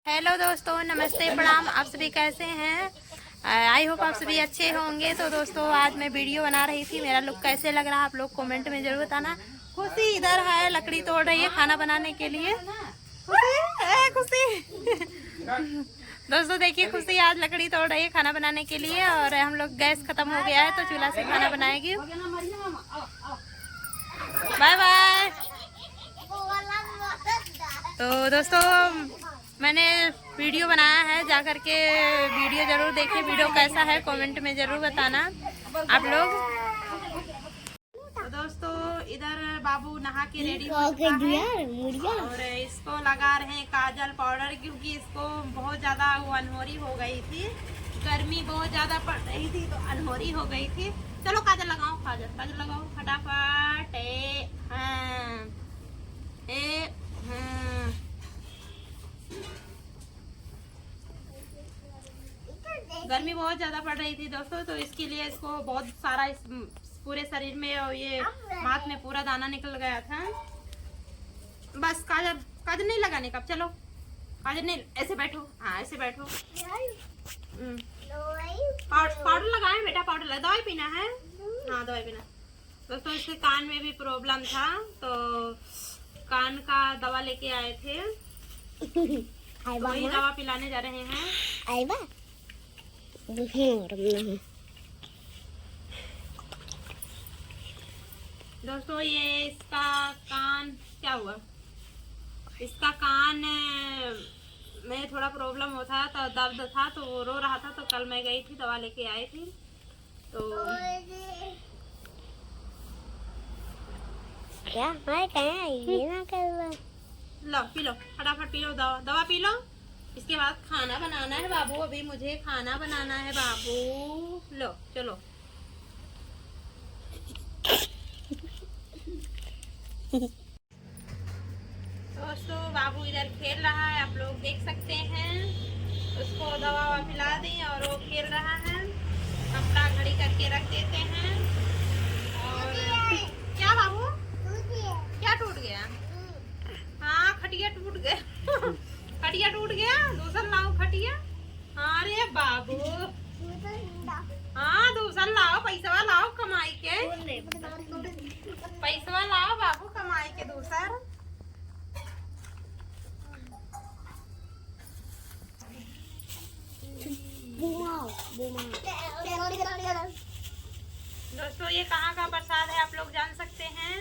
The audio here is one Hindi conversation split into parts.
हेलो दोस्तों, नमस्ते, प्रणाम। आप सभी कैसे हैं? आई होप आप सभी अच्छे होंगे। तो दोस्तों, आज मैं वीडियो बना रही थी। मेरा लुक कैसे लग रहा है आप लोग कमेंट में जरूर बताना। खुशी इधर है, लकड़ी तोड़ रही है खाना बनाने के लिए। खुशी दोस्तों देखिए, खुशी आज लकड़ी तोड़ रही है खाना बनाने के लिए। और हम लोग गैस खत्म हो गया है तो चूल्हा से खाना बनाएगी। Bye bye. तो दोस्तों, मैंने वीडियो बनाया है, जा कर के वीडियो जरूर देखें। वीडियो कैसा है कमेंट में जरूर बताना आप लोग। तो दोस्तों, इधर बाबू नहा के रेडी हो चुका है और इसको लगा रहे हैं काजल पाउडर, क्योंकि इसको बहुत ज़्यादा वो अनहोरी हो गई थी। गर्मी बहुत ज़्यादा पड़ रही थी तो अनहोरी हो गई थी। चलो काजल लगाओ, काजल लगाओ फटाफट। गर्मी बहुत ज्यादा पड़ रही थी दोस्तों, तो इसके लिए इसको बहुत सारा इस पूरे शरीर में और ये हाथ में पूरा दाना निकल गया था। बस काजल नहीं लगाने का। चलो काजल नहीं, ऐसे बैठो। हाँ ऐसे बैठो। पाउडर लगाए बेटा, पाउडर लगा। दवाई पीना है? हाँ दवाई पीना। दोस्तों, इसके कान में भी प्रॉब्लम था तो कान का दवा लेके आए थे, तो वही दवा पिलाने जा रहे हैं। दोस्तों, ये इसका कान क्या हुआ, इसका कान में थोड़ा प्रॉब्लम होता तो दर्द था, तो वो रो रहा था। तो कल मैं गई थी, दवा लेके आई थी। तो क्या ये ना कर लो पी लो, फटाफट पी लो दवा पी लो। इसके बाद खाना बनाना है बाबू, अभी मुझे खाना बनाना है बाबू। लो चलो। दोस्तों, बाबू इधर खेल रहा है, आप लोग देख सकते हैं। उसको दवा पिला दी और वो खेल रहा है। कपड़ा घड़ी करके रख देते हैं। और क्या बाबू, क्या टूट गया? हाँ खटिया टूट गया। खटिया टूट गया, दूसरा लाओ खटिया। हाँ रे बाबू, हाँ दूसरा लाओ, पैसा लाओ कमाई के। पैसा लाओ बाबू कमाई के दूसरा। दोस्तों, ये कहाँ का प्रसाद है आप लोग जान सकते हैं?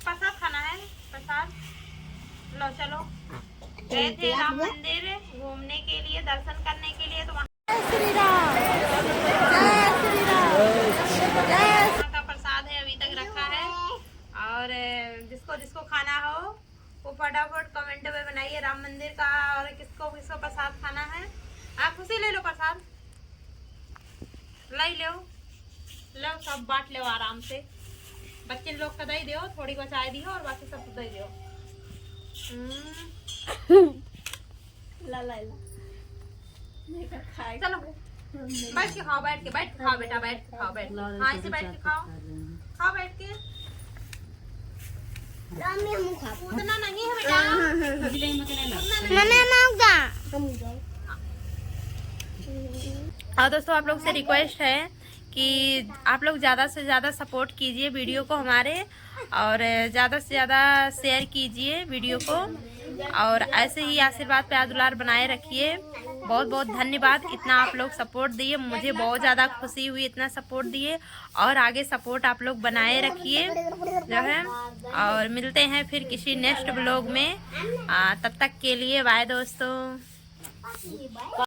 प्रसाद खाना है, प्रसाद। लो चलो, गए थे राम मंदिर घूमने के लिए, दर्शन करने के लिए। तो वहाँ का प्रसाद है, अभी तक रखा है। और जिसको जिसको खाना हो वो फटाफट कमेंट में बनाइए राम मंदिर का, और किसको किसको प्रसाद खाना है। आप खुशी ले लो प्रसाद, ले लो, लो सब बांट लो आराम से। बच्चे लोग का दे दो, थोड़ी बचाए दियो और बाकी सब दे दियो। ला ला ला, चलो बैठ के खाओ, बैठ के खाओ बेटा, बैठ के खाओ, बैठ। हाँ ऐसे बैठ के खाओ, खाओ बैठ के। उतना नहीं है बेटा, और दोस्तों आप लोग से रिक्वेस्ट है कि आप लोग ज़्यादा से ज़्यादा सपोर्ट कीजिए वीडियो को हमारे, और ज़्यादा से ज़्यादा शेयर कीजिए वीडियो को, और ऐसे ही आशीर्वाद प्यार दुलार बनाए रखिए। बहुत बहुत धन्यवाद, इतना आप लोग सपोर्ट दिए, मुझे बहुत ज़्यादा खुशी हुई, इतना सपोर्ट दिए। और आगे सपोर्ट आप लोग बनाए रखिए जो है। और मिलते हैं फिर किसी नेक्स्ट ब्लॉग में। तब तक के लिए बाय दोस्तों।